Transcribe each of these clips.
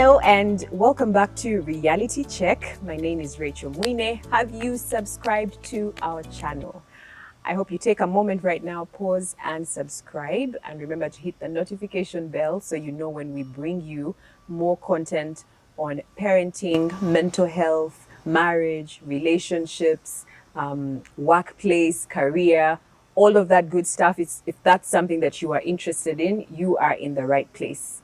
Hello and welcome back to Reality Check. My name is Rachel Mwine. Have you subscribed to our channel? I hope you take a moment right now, pause and subscribe, and remember to hit the notification bell so you know when we bring you more content on parenting, mental health, marriage, relationships, workplace, career, all of that good stuff. If that's something that you are interested in, you are in the right place.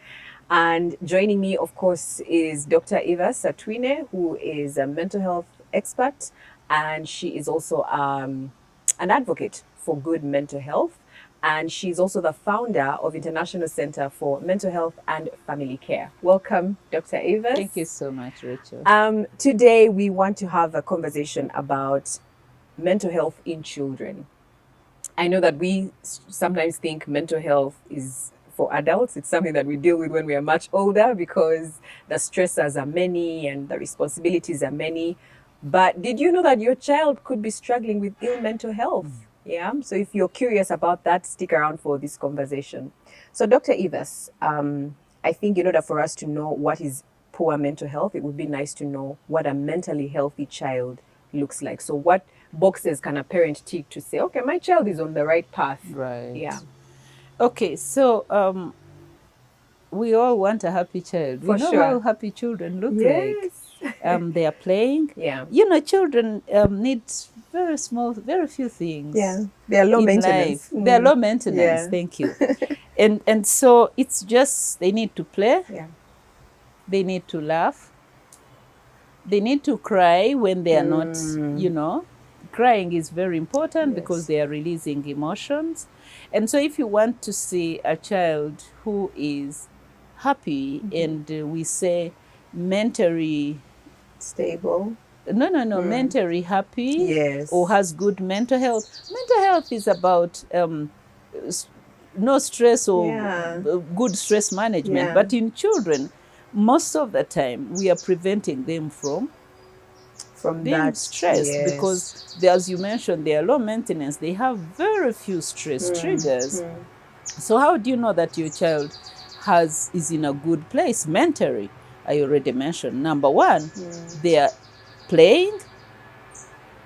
And joining me, of course, is Dr. Evas who is a mental health expert, and she is also an advocate for good mental health. And she's also the founder of International Center for Mental Health and Family Care. Welcome, Dr. Evas. Thank you so much, Rachel. Today, we want to have a conversation about mental health in children. I know that we sometimes think mental health is for adults. It's something that we deal with when we are much older because the stressors are many and the responsibilities are many. But did you know that your child could be struggling with ill mental health? Yeah. So if you're curious about that, stick around for this conversation. So Dr. Evas, I think in order for us to know what is poor mental health, it would be nice to know what a mentally healthy child looks like. So what boxes can a parent tick to say, okay, my child is on the right path? Right. Yeah. Okay, so we all want a happy child. For we know sure. how happy children look Yes. like. They are playing. Yeah. You know, children need very few things. Yeah. They are low in maintenance. life. They are low maintenance. Yeah. Thank you. and so it's just they need to play. Yeah. They need to laugh. They need to cry when they are not, you know. Crying is very important because they are releasing emotions. And so if you want to see a child who is happy and we say mentally stable, mentally happy, yes, or has good mental health. Mental health is about no stress or good stress management. But in children, most of the time we are preventing them from being that stressed because they, as you mentioned, they are low maintenance. They have very few stress triggers. So how do you know that your child is in a good place mentally? I already mentioned. Number one, they are playing,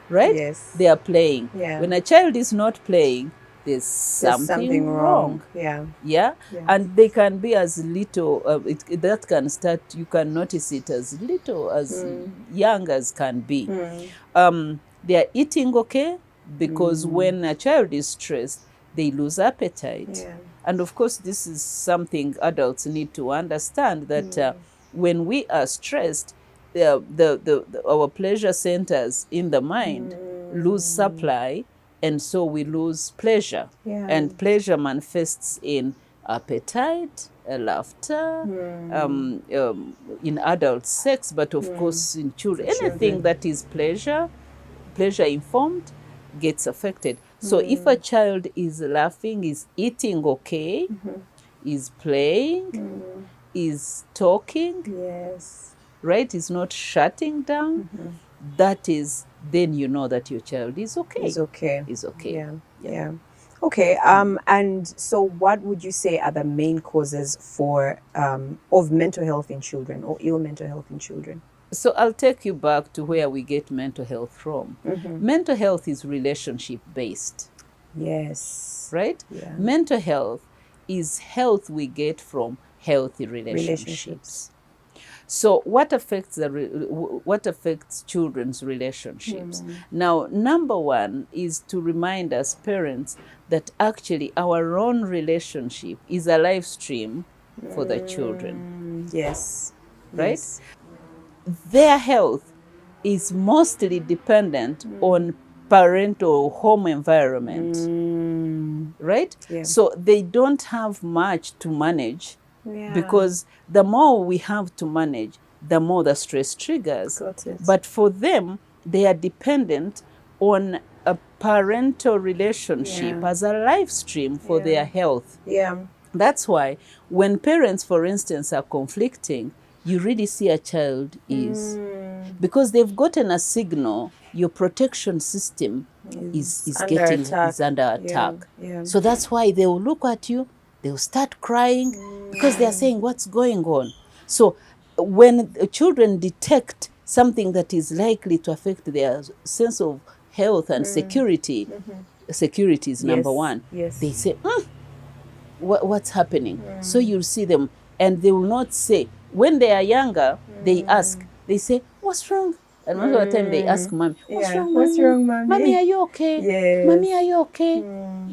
right? Yes. They are playing. Yeah. When a child is not playing, there's something wrong. Yeah. And they can be as little, that can start, you can notice it as little, as young as can be. They are eating okay because when a child is stressed, they lose appetite. And of course, this is something adults need to understand, that when we are stressed, our pleasure centers in the mind lose supply, and so we lose pleasure. And pleasure manifests in appetite, laughter, in adult sex, but of course in children. Anything that is pleasure informed gets affected. So if a child is laughing, is eating okay, is playing, is talking, right, is not shutting down, that is, then you know that your child is okay. Is okay. Is okay. Yeah. Okay. And so what would you say are the main causes of mental health in children, or ill mental health in children? So I'll take you back to where we get mental health from. Mental health is relationship based. Yes. Right? Yeah. Mental health is health we get from healthy relationships. So what affects children's relationships? Now, number one is to remind us parents that actually our own relationship is a live stream for the children. Yes. Right? Yes. Their health is mostly dependent on parental home environment. Right? Yeah. So they don't have much to manage. Because the more we have to manage, the more the stress triggers. Got it. But for them, they are dependent on a parental relationship as a live stream for their health. Yeah. That's why when parents, for instance, are conflicting, you really see a child is because they've gotten a signal. Your protection system is under attack. Yeah. So that's why they will look at you. They'll start crying because they're saying, what's going on? So when children detect something that is likely to affect their sense of health and security, security is number one. Yes. They say, what's happening? So you'll see them, and they will not say, when they are younger, they ask, they say, what's wrong? And most of the time they ask mommy, what's wrong, What's mommy? wrong, mommy? Mommy, are you okay? Yes. Mommy, are you okay?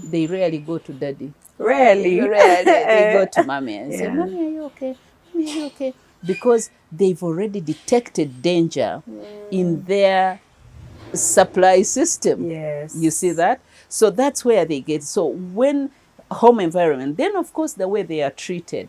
They rarely go to daddy. Rarely. Rarely. They go to mommy and say, Yeah. mommy, are you okay? Mommy, are you okay? Because they've already detected danger in their supply system. Yes. You see that? So that's where they get. So when home environment, then of course the way they are treated.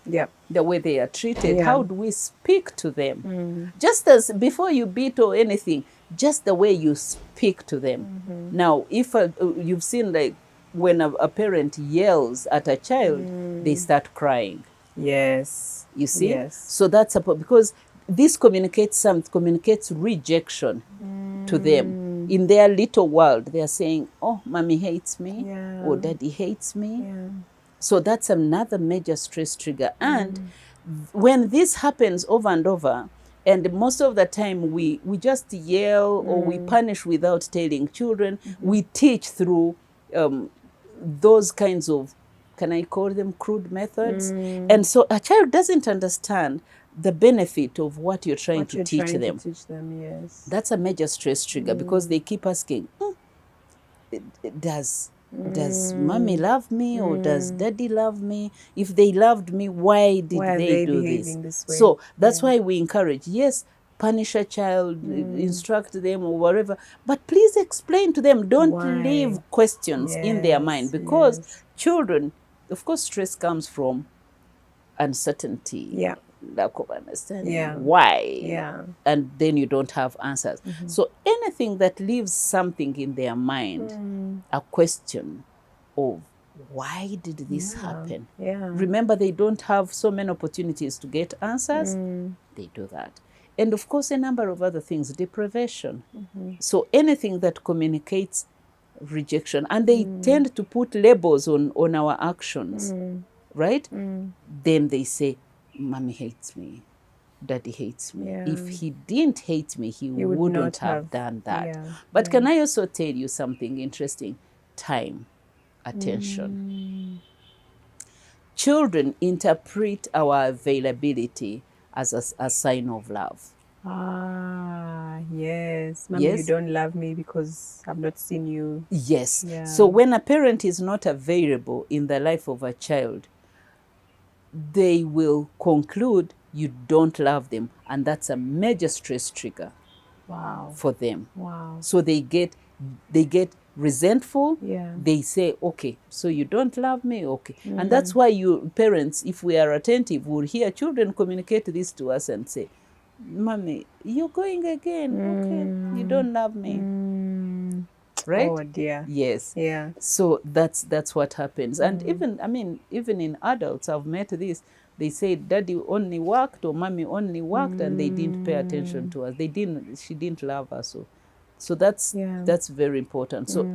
Yeah. The way they are treated. Yeah. How do we speak to them? Just as before you beat or anything, just the way you speak to them. Now, if you've seen like when a parent yells at a child, they start crying. Yes. You see? Yes. So that's because this communicates rejection to them. In their little world, they are saying, oh, mommy hates me, or daddy hates me. Yeah. So that's another major stress trigger. And when this happens over and over, and most of the time we just yell or we punish without telling children, we teach through those kinds of, can I call them crude methods? And so a child doesn't understand the benefit of what you're trying to teach them. Yes. That's a major stress trigger because they keep asking, does mommy love me or does daddy love me? If they loved me, why did they do this? way? So that's why we encourage, yes, punish a child, instruct them or whatever, but please explain to them. Don't leave questions in their mind, because children, of course, stress comes from uncertainty, lack of understanding, why, and then you don't have answers. So anything that leaves something in their mind, a question of why did this happen? Remember, they don't have so many opportunities to get answers. They do that. And of course, a number of other things, deprivation. So anything that communicates rejection, and they tend to put labels on our actions, right? Then they say, mommy hates me, daddy hates me. If he didn't hate me, he wouldn't have done that. But can I also tell you something interesting? Time, attention. Children interpret our availability as a sign of love. Yes. Mommy, you don't love me because I've not seen you. Yes. So when a parent is not available in the life of a child, they will conclude you don't love them, and that's a major stress trigger for them. So they get resentful. They say, okay, so you don't love me, okay. And that's why you parents, if we are attentive, will hear children communicate this to us and say, mommy, you're going again, okay, you don't love me. Right? Oh dear. Yes. Yeah. So that's what happens. And even in adults, I've met this. They say daddy only worked or mommy only worked, and they didn't pay attention to us. She didn't love us. So that's very important. So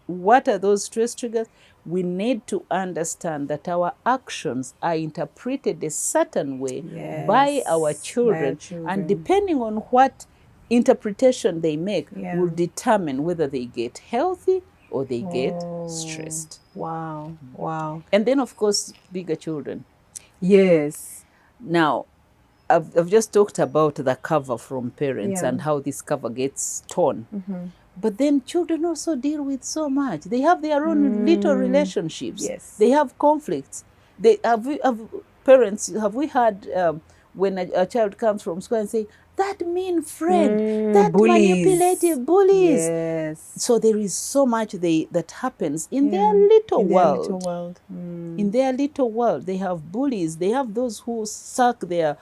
what are those stress triggers? We need to understand that our actions are interpreted a certain way by our children, and depending on what interpretation they make will determine whether they get healthy or they get stressed. Wow. And then, of course, bigger children. Yes. Now, I've just talked about the cover from parents and how this cover gets torn. But then children also deal with so much. They have their own little relationships. They have conflicts. Have we had when a child comes from school and say, that mean friend, that manipulative bullies. So there is so much that happens in their little world. In their little world, they have bullies. They have those who suck their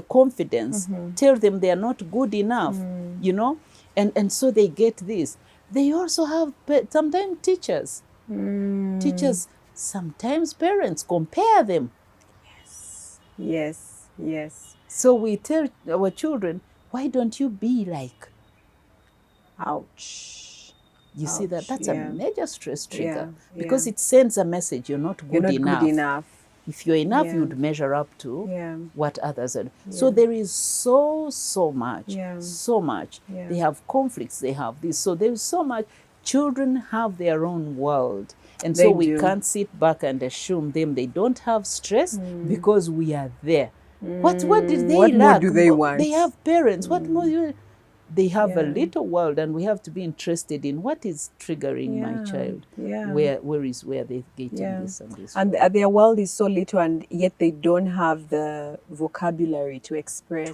confidence, tell them they are not good enough, you know, and so they get this. They also have sometimes teachers. Teachers, sometimes parents compare them. Yes. So we tell our children, why don't you be like? Ouch. You see that? That's a major stress trigger, because it it sends a message, you're not good enough. If you're enough, Yeah. you'd measure up to Yeah. what others are. So there is so much, Yeah. so much. Yeah. They have conflicts, they have this. So there is so much. Children have their own world. And They so we do. can't sit back and assume them they don't have stress because we are there. What did they What more lack? do they want? They have parents. What more do they have a Yeah. little world, and we have to be interested in what is triggering my child. Yeah. Where they're getting Yeah. this and this. And their world is so little, and yet they don't have the vocabulary to express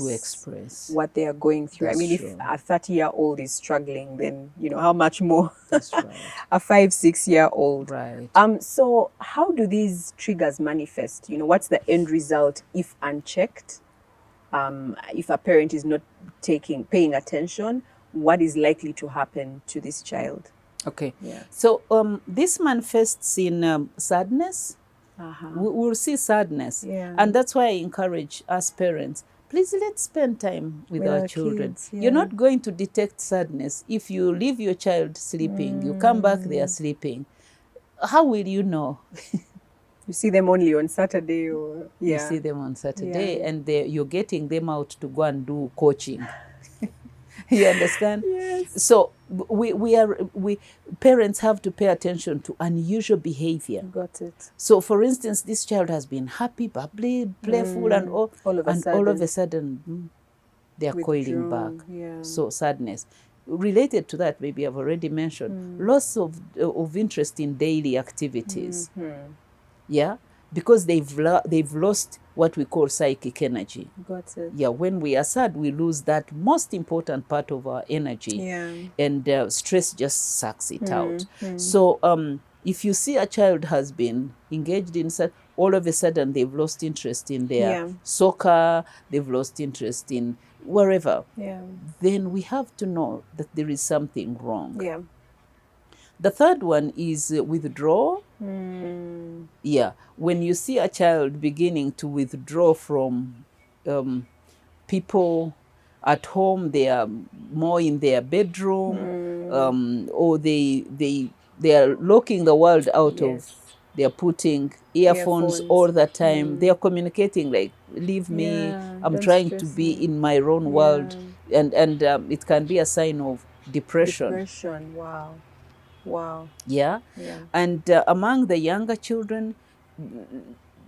what they are going through. That's I mean, true. if a 30-year-old is struggling, then how much more That's right. a 5-6-year-old. Right. So how do these triggers manifest? What's the end result if unchecked? If a parent is not paying attention, what is likely to happen to this child? Okay. Yeah. So this manifests in sadness. Uh-huh. We'll see sadness. Yeah. And that's why I encourage us parents, please let's spend time with our children. kids, yeah. You're not going to detect sadness if you leave your child sleeping. You come back, they are sleeping. How will you know? You see them only on Saturday, or You see them on Saturday, and you're getting them out to go and do coaching. You understand? Yes. So we parents have to pay attention to unusual behavior. Got it. So, for instance, this child has been happy, bubbly, playful, and all of a sudden, they are coiling back. Yeah. So sadness. Related to that, maybe I've already mentioned loss of interest in daily activities. Yeah, because they've lost what we call psychic energy. Got it. Yeah, when we are sad, we lose that most important part of our energy. Yeah. And stress just sucks it out. So if you see a child has been engaged in all of a sudden they've lost interest in their soccer, they've lost interest in wherever, then we have to know that there is something wrong. Yeah. The third one is withdrawal. Yeah, when you see a child beginning to withdraw from people at home, they are more in their bedroom, or they are locking the world out of. They are putting earphones all the time. They are communicating like, leave me. I'm trying to be in my own world, and it can be a sign of depression. Depression. Wow. Yeah. And among the younger children,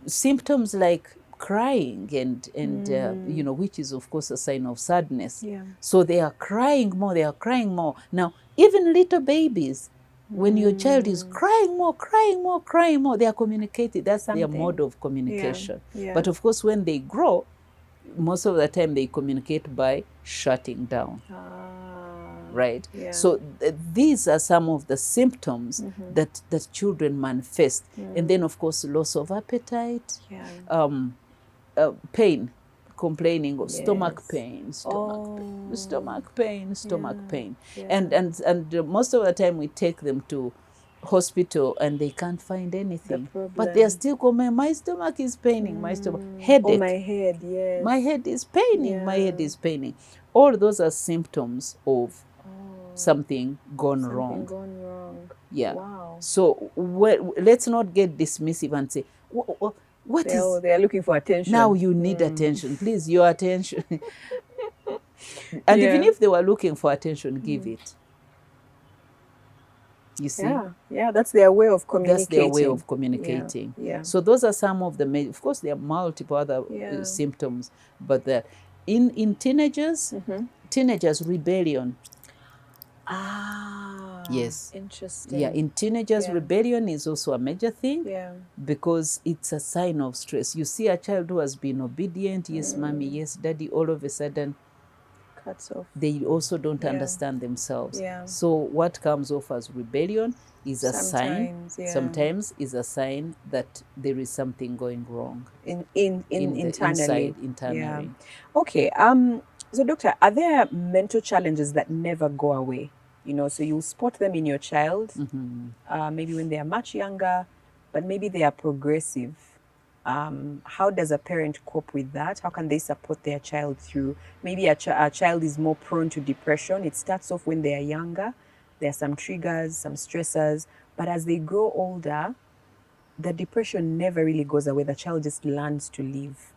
symptoms like crying and which is of course a sign of sadness. So they are crying more. Now, even little babies, when your child is crying more, they are communicating. That's their mode of communication. But of course, when they grow, most of the time they communicate by shutting down. Right? So these are some of the symptoms that children manifest. And then, of course, loss of appetite, pain, complaining of stomach pain. And most of the time we take them to hospital and they can't find anything. But they are still complaining, my stomach is paining, my stomach, headache. Oh, my head, yes. My head is paining, my head is paining. All those are symptoms of something gone wrong. Yeah. Wow. So let's not get dismissive and say, what is... They are looking for attention. Now you need attention. Please, your attention. And even if they were looking for attention, give it. You see? Yeah, that's their way of communicating. Yeah. So those are some of the of course, there are multiple other symptoms, but in teenagers, rebellion. Yes. Interesting. Yeah, in teenagers, rebellion is also a major thing. Because it's a sign of stress. You see a child who has been obedient, yes, mommy, yes, daddy, all of a sudden cuts off. They also don't understand themselves. So what comes off as rebellion is a sign. Sometimes is a sign that there is something going wrong internally. Okay. So, doctor, are there mental challenges that never go away? So you spot them in your child, maybe when they are much younger, but maybe they are progressive. How does a parent cope with that? How can they support their child through? Maybe a child is more prone to depression. It starts off when they are younger. There are some triggers, some stressors, but as they grow older, the depression never really goes away. The child just learns to live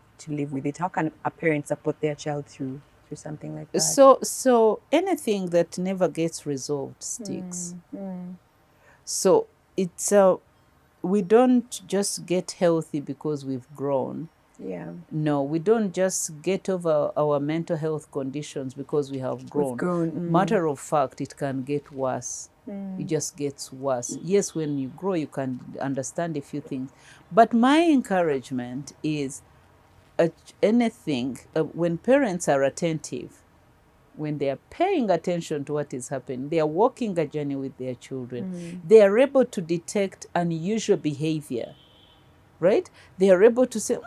with it. How can a parent support their child through something like that? So anything that never gets resolved sticks. So it's we don't just get healthy because we've grown. Yeah. No, we don't just get over our mental health conditions because we have grown. We've grown. Matter of fact, it can get worse. It just gets worse. Yes, when you grow, you can understand a few things. But my encouragement is anything, when parents are attentive, when they are paying attention to what is happening, they are walking a journey with their children, they are able to detect unusual behavior, right? They are able to say,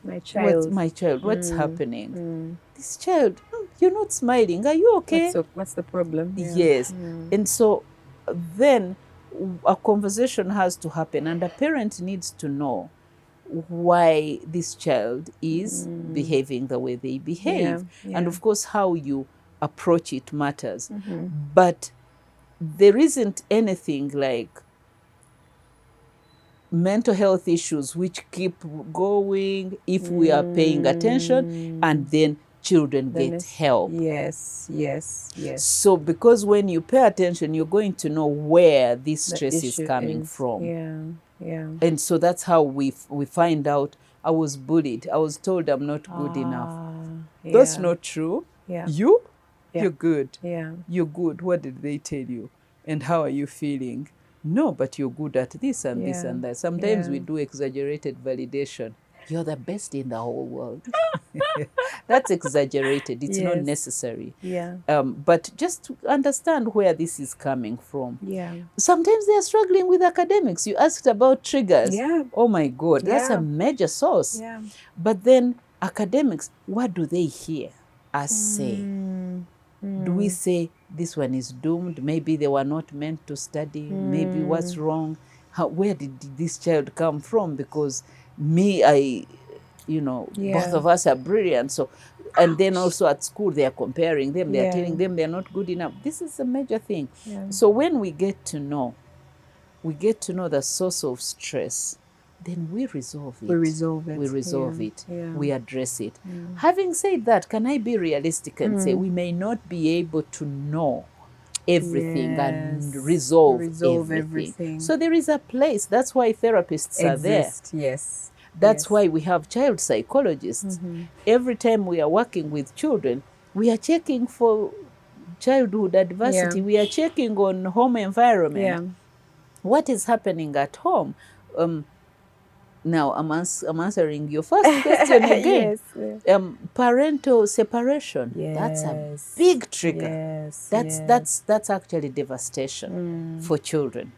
my child, what's happening? This child, you're not smiling. Are you okay? What's the problem? Yeah. Yes. And so then a conversation has to happen, and a parent needs to know why this child is behaving the way they behave. Yeah. And of course, how you approach it matters. But there isn't anything like mental health issues which keep going if we are paying attention, and then children get help. Yes. So because when you pay attention, you're going to know where this stress is coming from. Yeah. And so that's how we find out. I was bullied. I was told I'm not good enough. Yeah. That's not true. Yeah. You're good. Yeah. You're good. What did they tell you? And how are you feeling? No, but you're good at this and this and that. Sometimes we do exaggerated validation. You're the best in the whole world. That's exaggerated. It's not necessary. Yeah. But just to understand where this is coming from. Yeah. Sometimes they're struggling with academics. You asked about triggers. Yeah. Oh my God, that's a major source. Yeah. But then academics, what do they hear us say? Do we say this one is doomed? Maybe they were not meant to study. Maybe what's wrong? Where did this child come from? Because both of us are brilliant. So, and then also at school, they are comparing them. They are telling them they're not good enough. This is a major thing. Yeah. So when we get to know the source of stress, then we resolve it. We resolve it. Yeah. We address it. Having said that, can I be realistic and say we may not be able to know everything and resolve everything. So there is a place. That's why therapists are there. Yes. That's why we have child psychologists. Every time we are working with children, we are checking for childhood adversity. We are checking on home environment. What is happening at home? Now, I'm answering your first question again. Parental separation. That's a big trigger. That's actually devastation for children.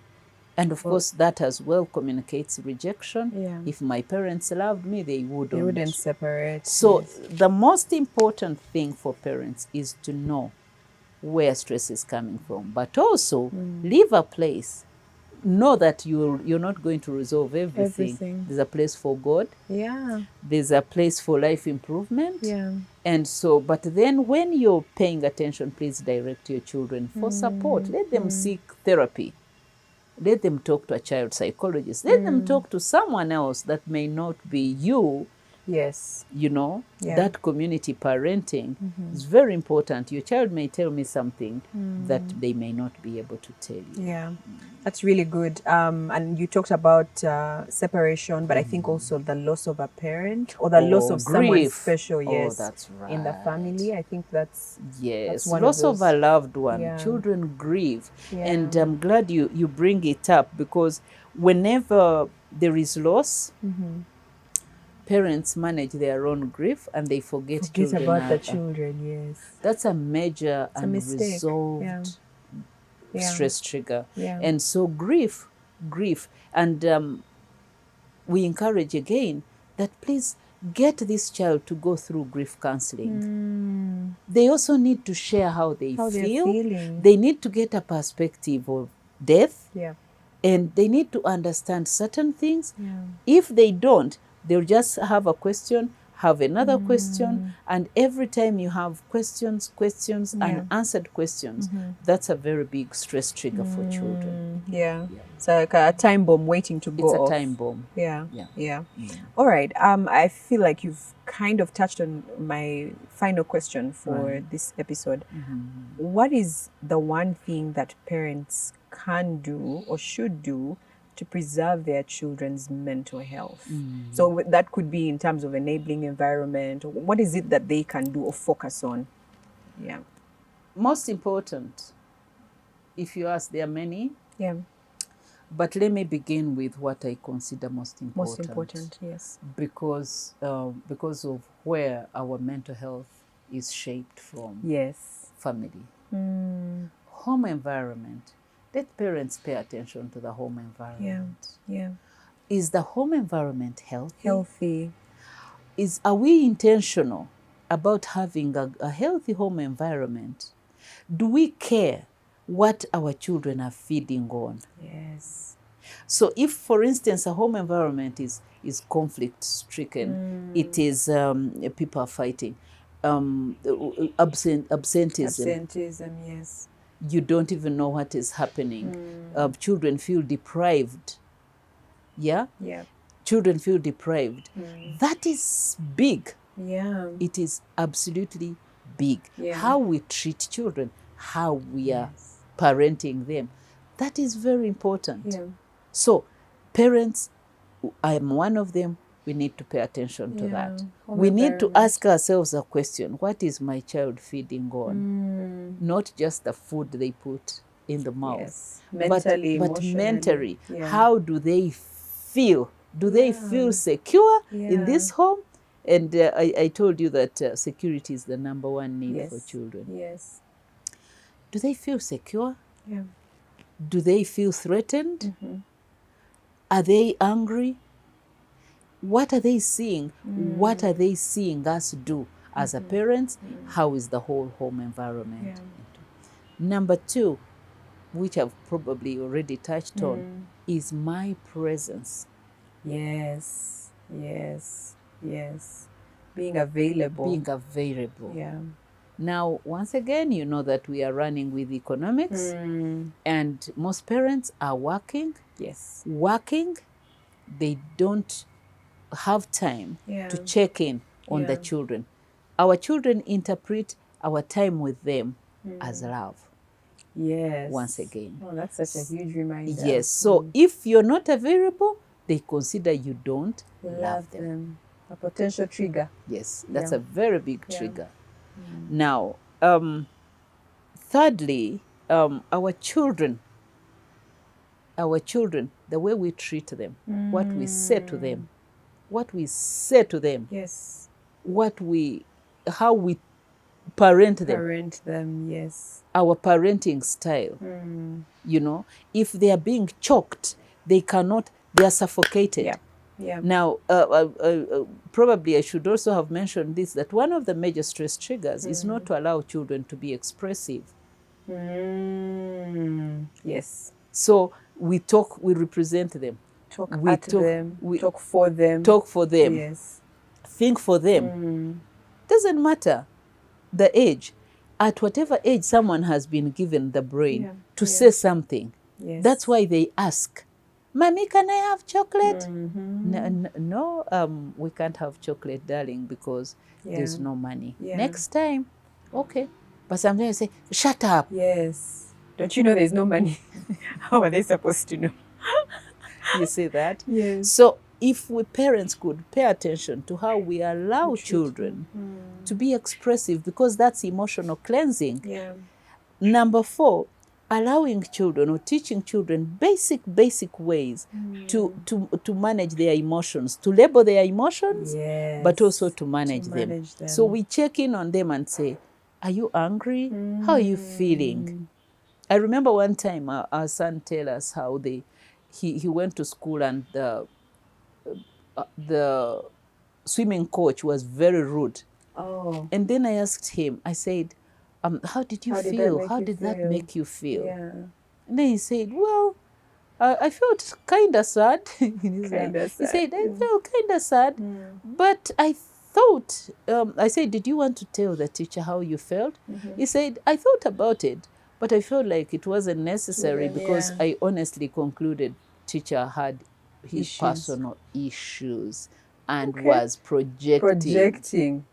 And of course, that as well communicates rejection. If my parents loved me, they wouldn't separate. So the most important thing for parents is to know where stress is coming from, but also leave a place. Know that you're not going to resolve everything. There's a place for God. There's a place for life improvement. And so, but then when you're paying attention, please direct your children for support. Let them seek therapy. Let them talk to a child psychologist. Let them talk to someone else that may not be you. That community parenting is very important. Your child may tell me something that they may not be able to tell you. That's really good. And you talked about separation, but I think also the loss of a parent or the loss of someone special, that's right. in the family. I think that's one loss of a loved one. Children grieve. And I'm glad you bring it up, because whenever there is loss, parents manage their own grief and they forget about the children. That's a major unresolved stress trigger. And so grief. And we encourage again that please get this child to go through grief counseling. They also need to share how they feel. They need to get a perspective of death. And they need to understand certain things. If they don't, they'll just have a question, have another question, and every time you have questions, unanswered questions, that's a very big stress trigger for children. It's like a time bomb waiting to go It's a off. time bomb. Yeah. Yeah. Yeah. All right. I feel like you've kind of touched on my final question for this episode. What is the one thing that parents can do or should do to preserve their children's mental health? So that could be in terms of enabling environment. What is it that they can do or focus on? Yeah. Most important, if you ask, there are many. Yeah. But let me begin with what I consider most important. Most important, yes. Because of where our mental health is shaped from. Yes. Family. Home environment. Let parents pay attention to the home environment. Yeah. Is the home environment healthy? Healthy. Are we intentional about having a healthy home environment? Do we care what our children are feeding on? Yes. So if, for instance, a home environment is conflict-stricken, it is people are fighting, absenteeism. Absenteeism, yes. You don't even know what is happening. Children feel deprived. Yeah? Yeah. Children feel deprived. That is big. Yeah. It is absolutely big. Yeah. How we treat children, how we are parenting them, that is very important. Yeah. So parents, I am one of them, we need to pay attention to that. Home We need to environment. ask ourselves a question: what is my child feeding on? Not just the food they put in the mouth. Yes. Mentally, but emotionally. mentally. Yeah. How do they feel? Do they feel secure in this home? And I told you that security is the number one need for children. Yes. Do they feel secure? Yeah. Do they feel threatened? Are they angry? What are they seeing? What are they seeing us do as a parents? How is the whole home environment? Number two, which I've probably already touched on, is my presence. Yes. Yes. Yes. Being available. Being available. Yeah. Now, once again, you know that we are running with economics, and most parents are working. Yes. They don't have time to Yeah. check in on the children. Our children interpret our time with them as love. Yes. Once again. Oh, that's such a huge reminder. Yes. So if you're not available, they consider you don't love them. A potential trigger. Yes, that's Yeah. a very big trigger. Now, thirdly, our children, the way we treat them, what we say to them, Yes. how we parent them, Parent them, yes. our parenting style. You know, if they are being choked, they are suffocated. Yeah. Yeah. Now, probably I should also have mentioned this, that one of the major stress triggers is not to allow children to be expressive. Yes. So we represent them. Talk for them. Talk for them. Yes. Think for them. Doesn't matter the age. At whatever age someone has been given the brain to say something, that's why they ask, "Mommy, can I have chocolate?" No, we can't have chocolate, darling, because there's no money. Next time, okay. But sometimes I say, "Shut up." Yes. Don't you know there's no money? How are they supposed to know? You see that? Yes. So if we parents could pay attention to how we allow children to be expressive, because that's emotional cleansing. Yeah. Number 4, allowing children or teaching children basic ways to manage their emotions, to label their emotions, but also to manage them. So we check in on them and say, "Are you angry? How are you feeling?" I remember one time our son tell us how he went to school and the swimming coach was very rude. Oh. And then I asked him, I said, how did you feel? How did that make you feel? Yeah. And then he said, "Well, I felt kind of sad." He said, "I felt kind of sad, but I thought," I said, "Did you want to tell the teacher how you felt?" He said, "I thought about it, But I felt like it wasn't necessary because Yeah. I honestly concluded teacher had his Issues. personal issues and Okay. was projecting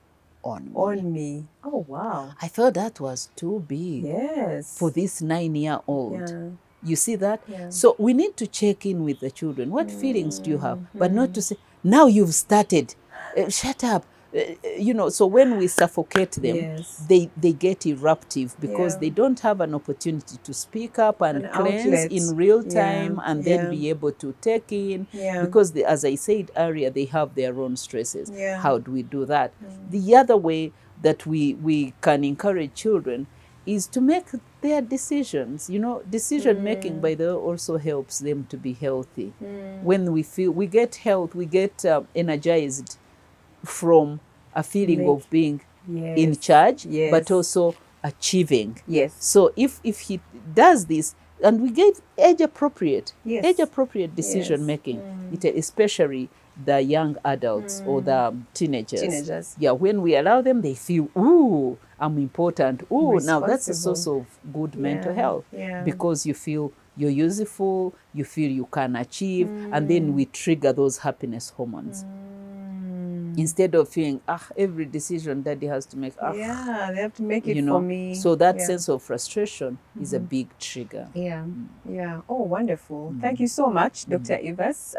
on me. on me. Oh, wow. I felt that was too big Yes. for this 9-year-old. Yeah. You see that? Yeah. So we need to check in with the children. What feelings do you have? But not to say, now you've started, shut up. So when we suffocate them, Yes. they get eruptive because Yeah. they don't have an opportunity to speak up and An cleanse outlet. in real Yeah. time and then be able to take in. Yeah. Because, as I said earlier, they have their own stresses. Yeah. How do we do that? The other way that we can encourage children is to make their decisions. Decision making, by the way, also helps them to be healthy. When we feel we get health, we get energized from a feeling of being in charge, Yes. but also achieving. Yes. So if he does this, and we get age appropriate decision Yes. making, especially the young adults or the teenagers. Yeah, when we allow them, they feel, ooh, I'm important. Ooh, now that's a source of good mental health. Yeah. Because you feel you're useful, you feel you can achieve, and then we trigger those happiness hormones. Instead of feeling, every decision daddy has to make, Yeah, they have to make it for me. So that sense of frustration is a big trigger. Yeah, yeah. Oh, wonderful. Thank you so much, Dr. Evas.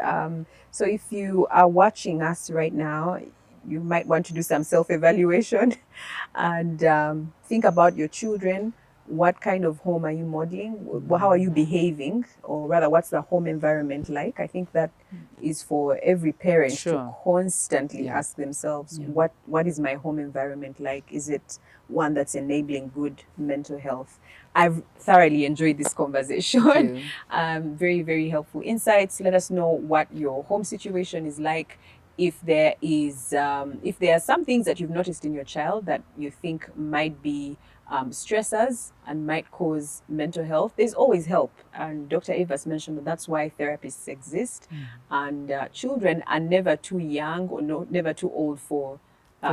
So if you are watching us right now, you might want to do some self-evaluation and think about your children. What kind of home are you modeling? How are you behaving? Or rather, what's the home environment like? I think that is for every parent to constantly ask themselves, what is my home environment like? Is it one that's enabling good mental health? I've thoroughly enjoyed this conversation. Very, very helpful insights. Let us know what your home situation is like. If there are some things that you've noticed in your child that you think might be stressors and might cause mental health, there's always help. And Dr. Evas mentioned that's why therapists exist. And children are never too young or never too old for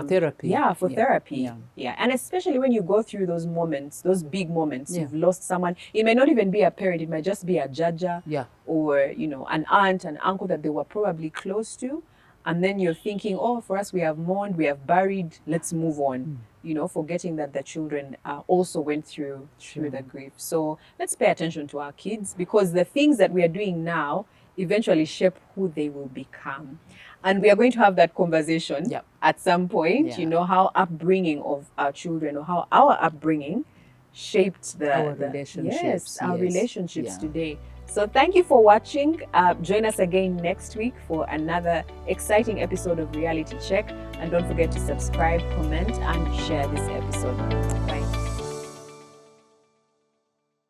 therapy. Yeah, for therapy. Yeah. And especially when you go through those moments, those big moments, you've lost someone. It may not even be a parent, it might just be a jaja or, an aunt, an uncle that they were probably close to. And then you're thinking, for us, we have mourned, we have buried, let's move on. Forgetting that the children also went through the grief. So let's pay attention to our kids, because the things that we are doing now eventually shape who they will become. And we are going to have that conversation at some point, how upbringing of our children, or how our upbringing shaped our relationships today. So thank you for watching. Join us again next week for another exciting episode of Reality Check. And don't forget to subscribe, comment, and share this episode.